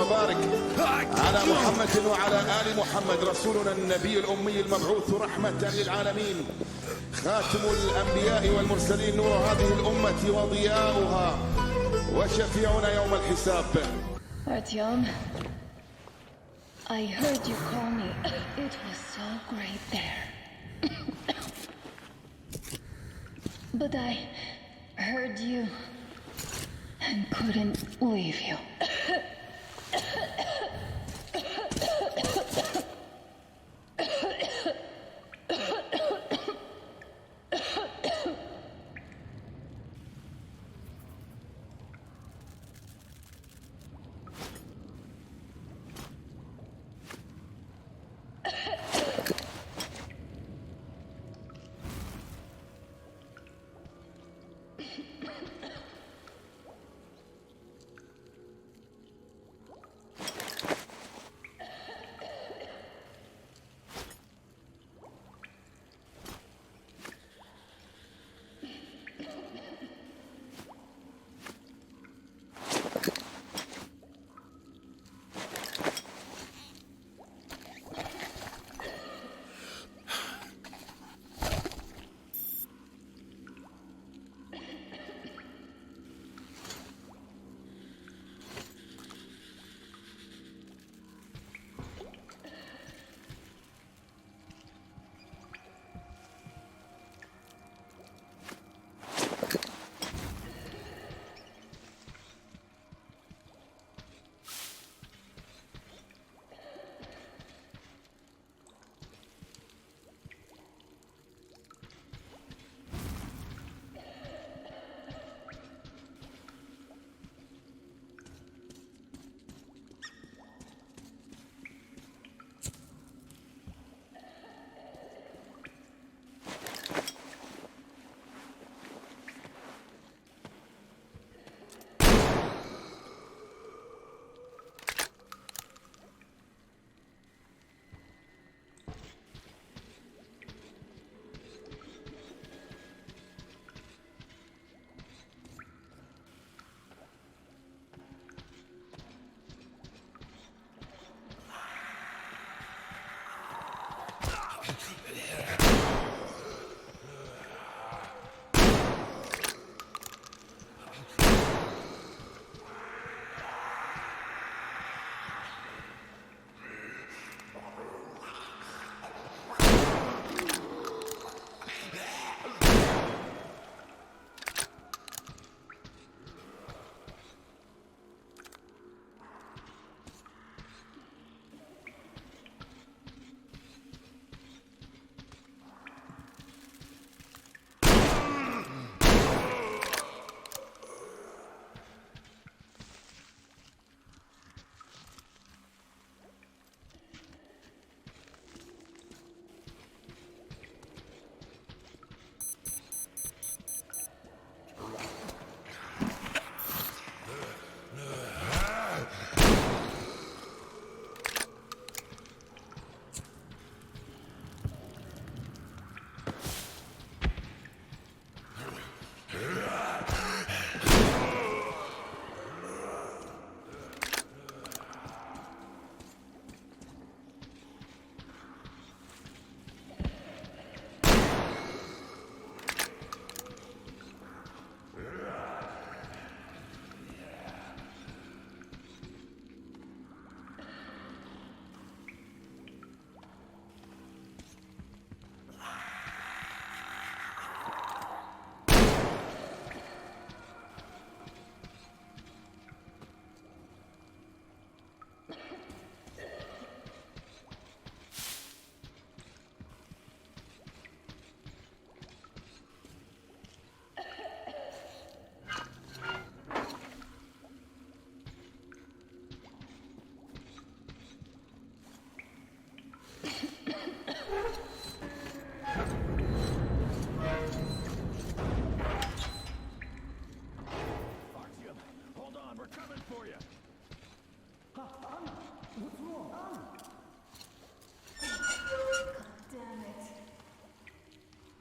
وبارك على محمد وعلى آل محمد رسولنا النبي الأمي المبعوث رحمة للعالمين خاتم الأنبياء والمرسلين نور هذه الأمة وضياؤها وشفيعنا يوم الحساب. Artyom, I heard you call me. It was so great there. But I heard you and couldn't leave you.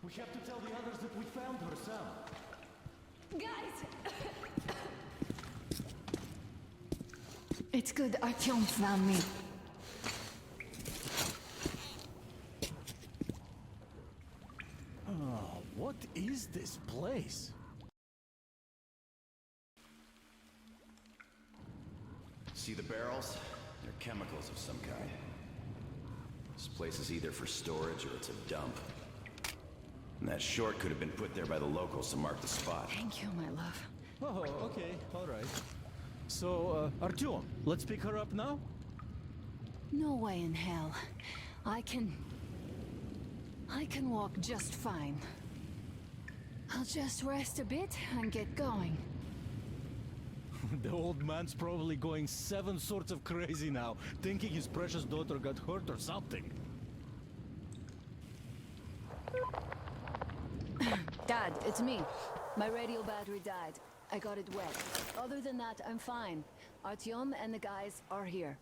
We have to tell the others that we found her, Sam. Guys! It's good Artyom found me. Oh, what is this place? See the barrels? They're chemicals of some kind. This place is either for storage or it's a dump. And that short could have been put there by the locals to mark the spot. Thank you, my love. Oh, okay, all right. So, Artyom, let's pick her up now? No way in hell. I can walk just fine. I'll just rest a bit and get going. The old man's probably going 7 sorts of crazy now, thinking his precious daughter got hurt or something. Dad, it's me. My radio battery died. I got it wet. Other than that, I'm fine. Artyom and the guys are here.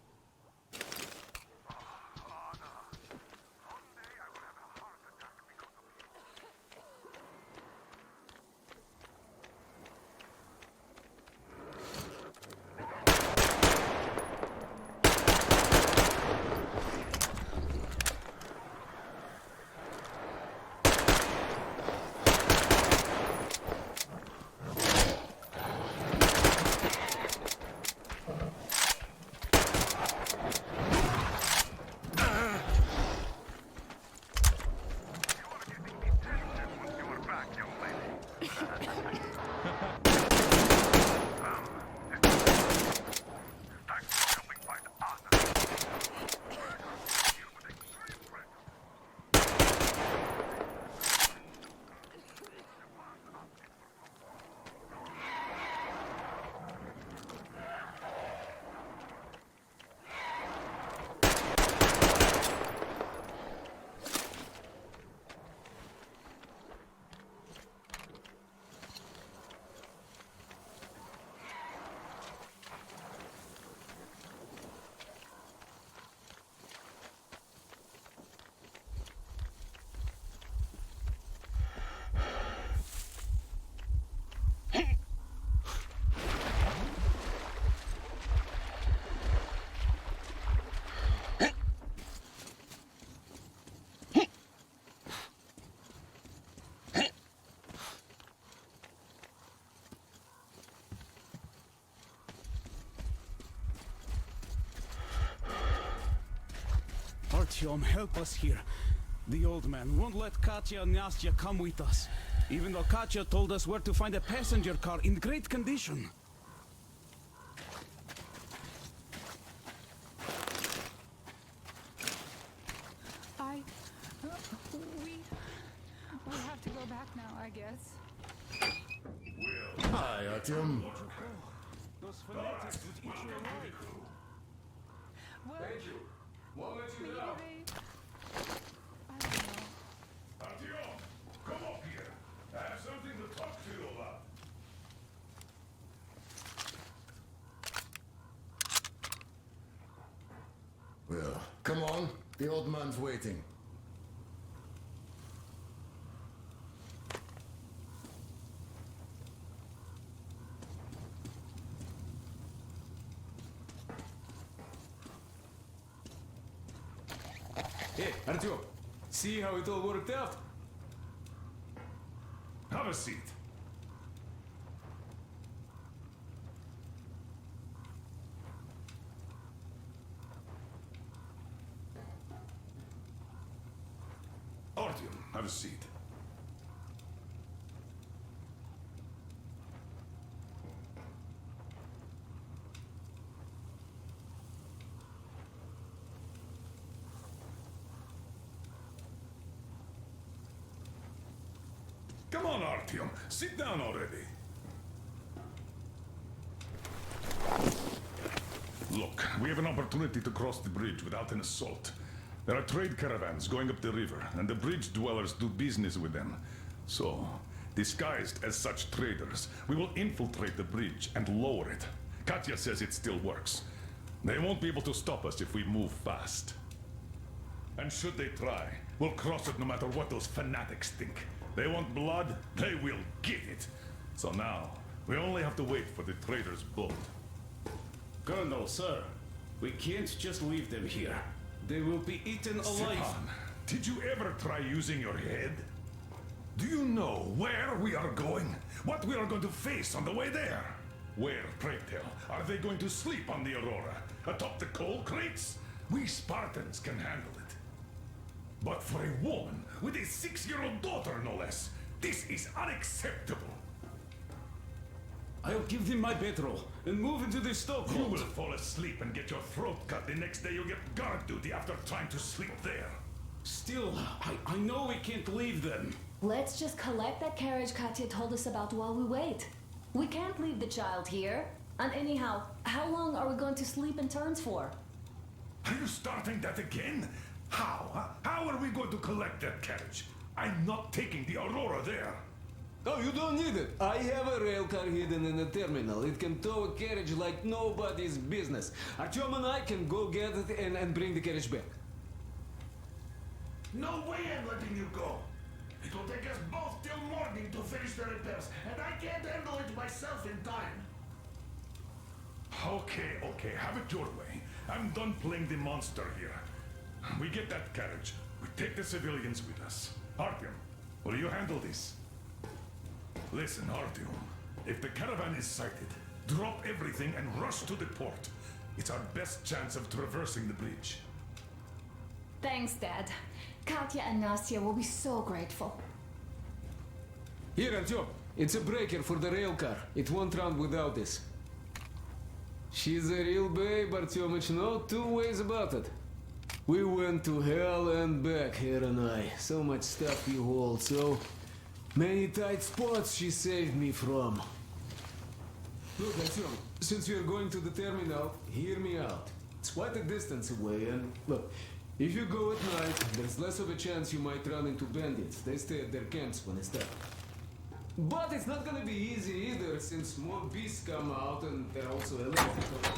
Artyom, help us here. The old man won't let Katya and Nastya come with us. Even though Katya told us where to find a passenger car in great condition. We have to go back now, I guess. Hi, Artyom. Those fanatics would eat you alive. Well, maybe they... I don't know. Artyom, come up here. I have something to talk to you about. Well, come on. The old man's waiting. Hey, Artyom, see how it all worked out? Have a seat. Artyom, have a seat. Come on, Artyom. Sit down already. Look, we have an opportunity to cross the bridge without an assault. There are trade caravans going up the river, and the bridge dwellers do business with them. So, disguised as such traders, we will infiltrate the bridge and lower it. Katya says it still works. They won't be able to stop us if we move fast. And should they try, we'll cross it no matter what those fanatics think. They want blood, they will get it. So now, we only have to wait for the trader's boat. Colonel, sir, we can't just leave them here. They will be eaten alive. Stepan, did you ever try using your head? Do you know where we are going? What we are going to face on the way there? Where, pray tell, are they going to sleep on the Aurora? Atop the coal crates? We Spartans can handle it. But for a woman with a 6-year-old daughter, no less, this is unacceptable. I'll give them my bedroll and move into the You stokehold. will fall asleep and get your throat cut the next day you get guard duty after trying to sleep there. Still, I know we can't leave them. Let's just collect that carriage Katya told us about while we wait. We can't leave the child here. And anyhow, how long are we going to sleep in turns for? Are you starting that again? How? Huh? How are we going to collect that carriage? I'm not taking the Aurora there. Oh, you don't need it. I have a rail car hidden in the terminal. It can tow a carriage like nobody's business. Artyom and I can go get it and bring the carriage back. No way I'm letting you go. It will take us both till morning to finish the repairs, and I can't handle it myself in time. Okay, have it your way. I'm done playing the monster here. We get that carriage. We take the civilians with us. Artyom, will you handle this? Listen, Artyom. If the caravan is sighted, drop everything and rush to the port. It's our best chance of traversing the bridge. Thanks, Dad. Katya and Nastya will be so grateful. Here, Artyom. It's a breaker for the rail car. It won't run without this. She's a real babe, Artyomich. No two ways about it. We went to hell and back, her and I. So much stuff you hold, so many tight spots she saved me from. Look, Artyom, since you're going to the terminal, hear me out. It's quite a distance away, and look, if you go at night, there's less of a chance you might run into bandits. They stay at their camps when it's dark. But it's not gonna be easy either, since more beasts come out and they're also electrical.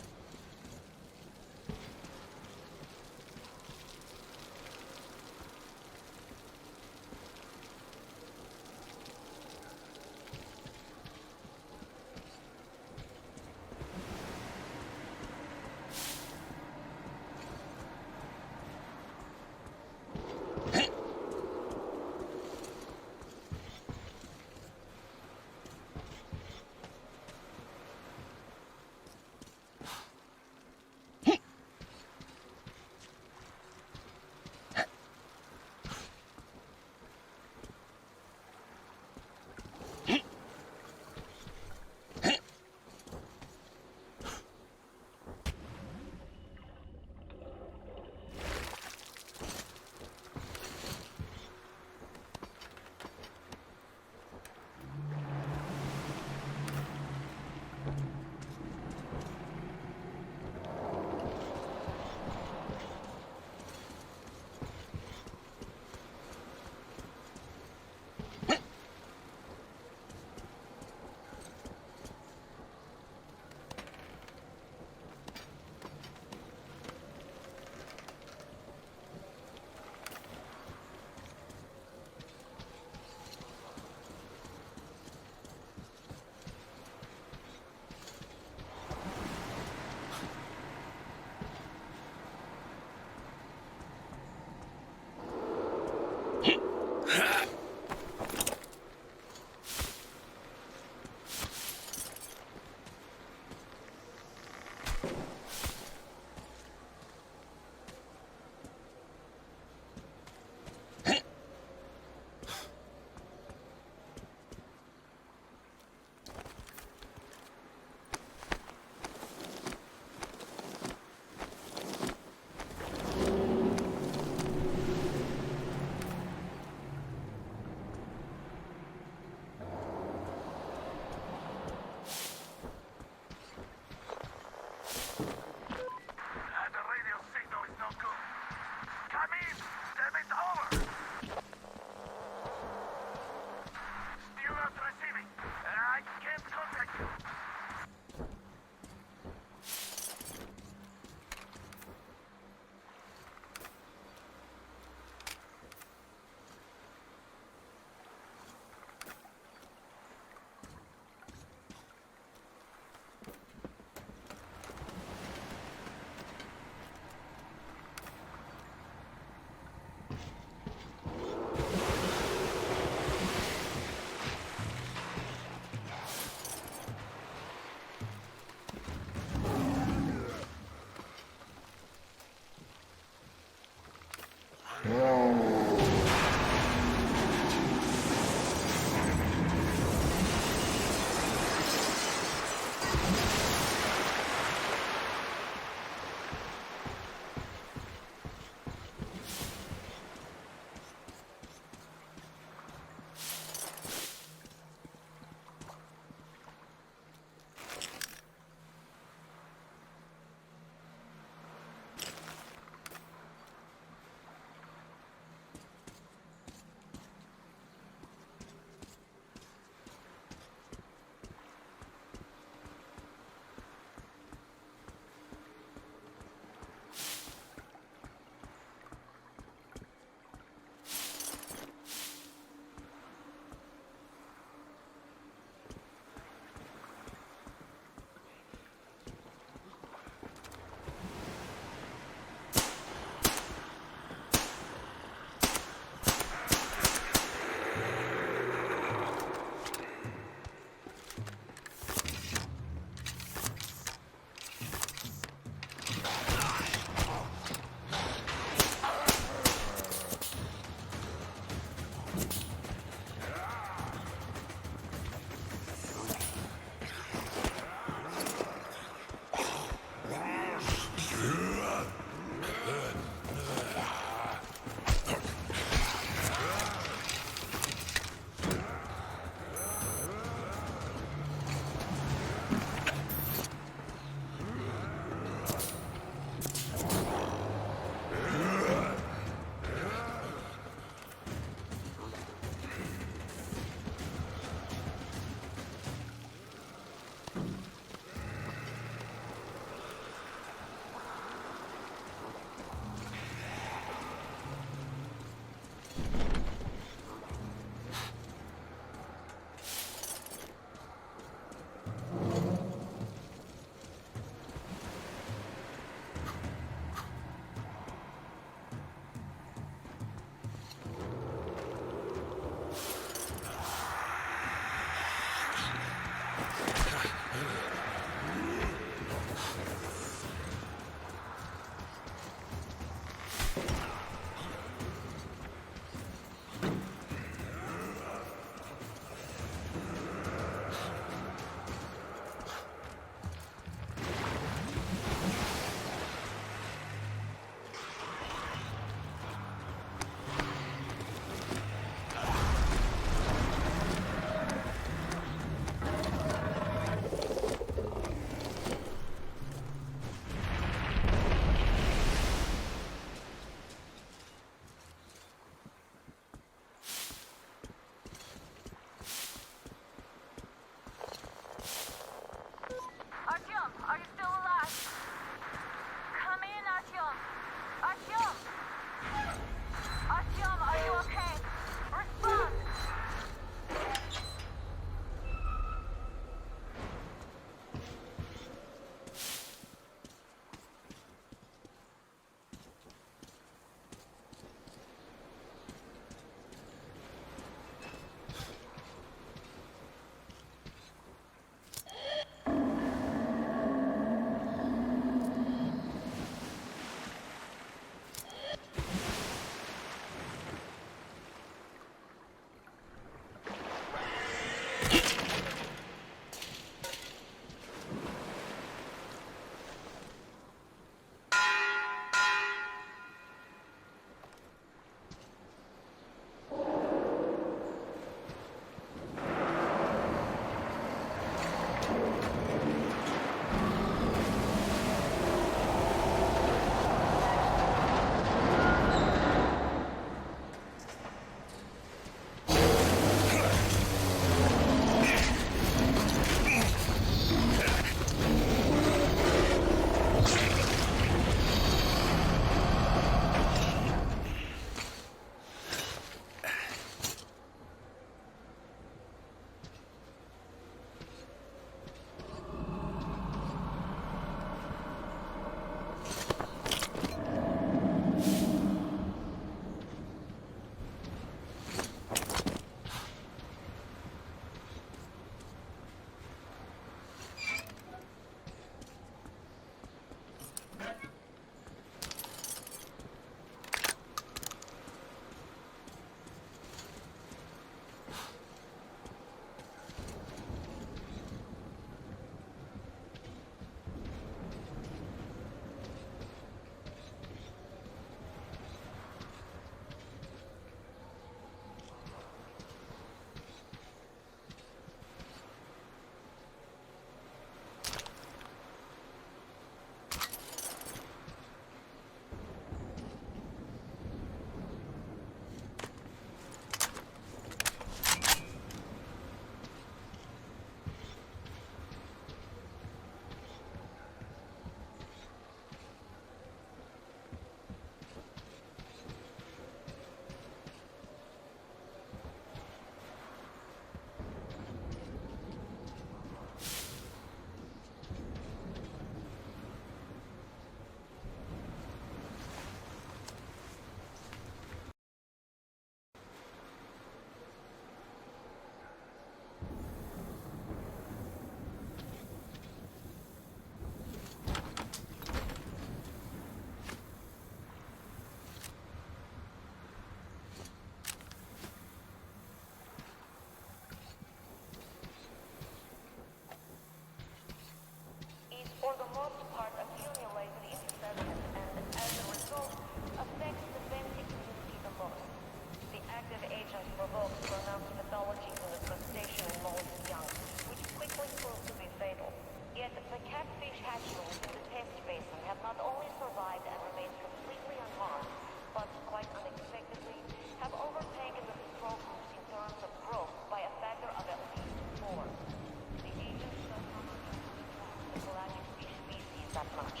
increase that much.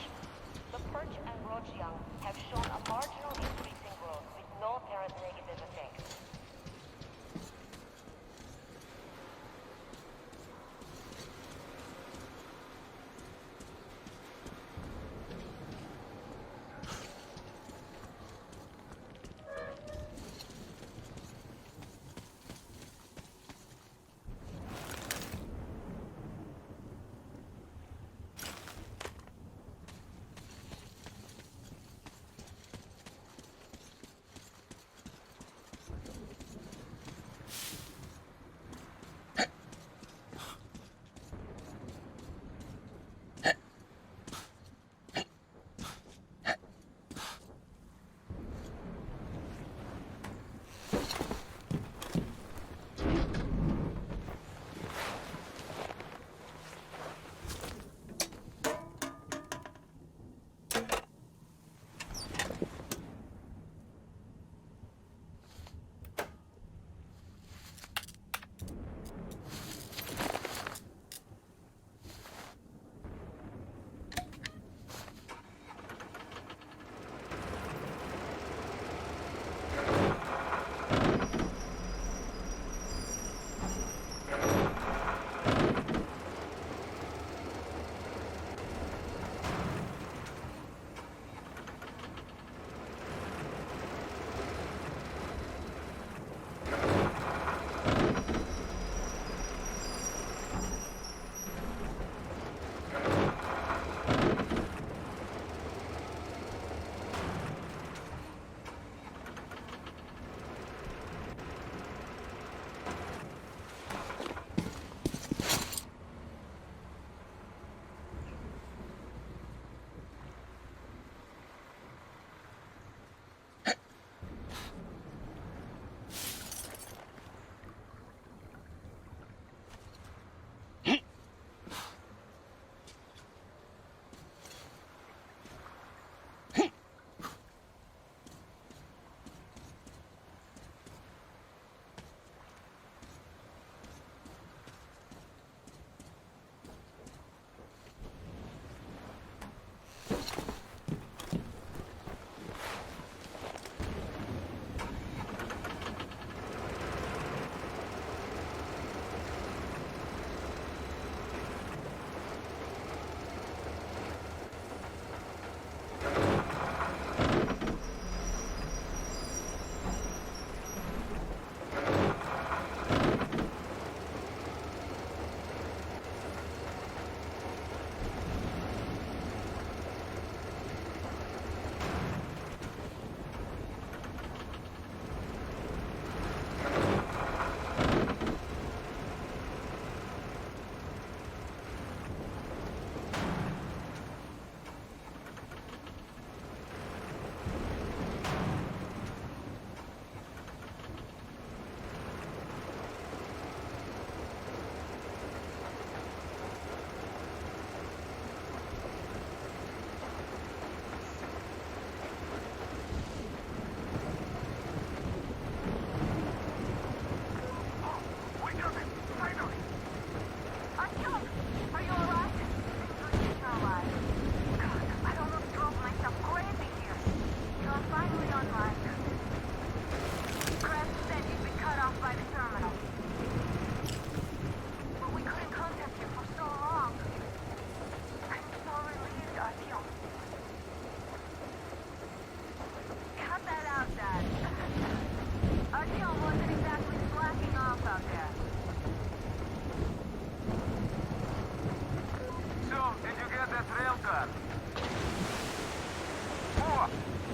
The Perch and Rojiang have shown a marginal increase in growth with no apparent negative effects.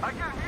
I can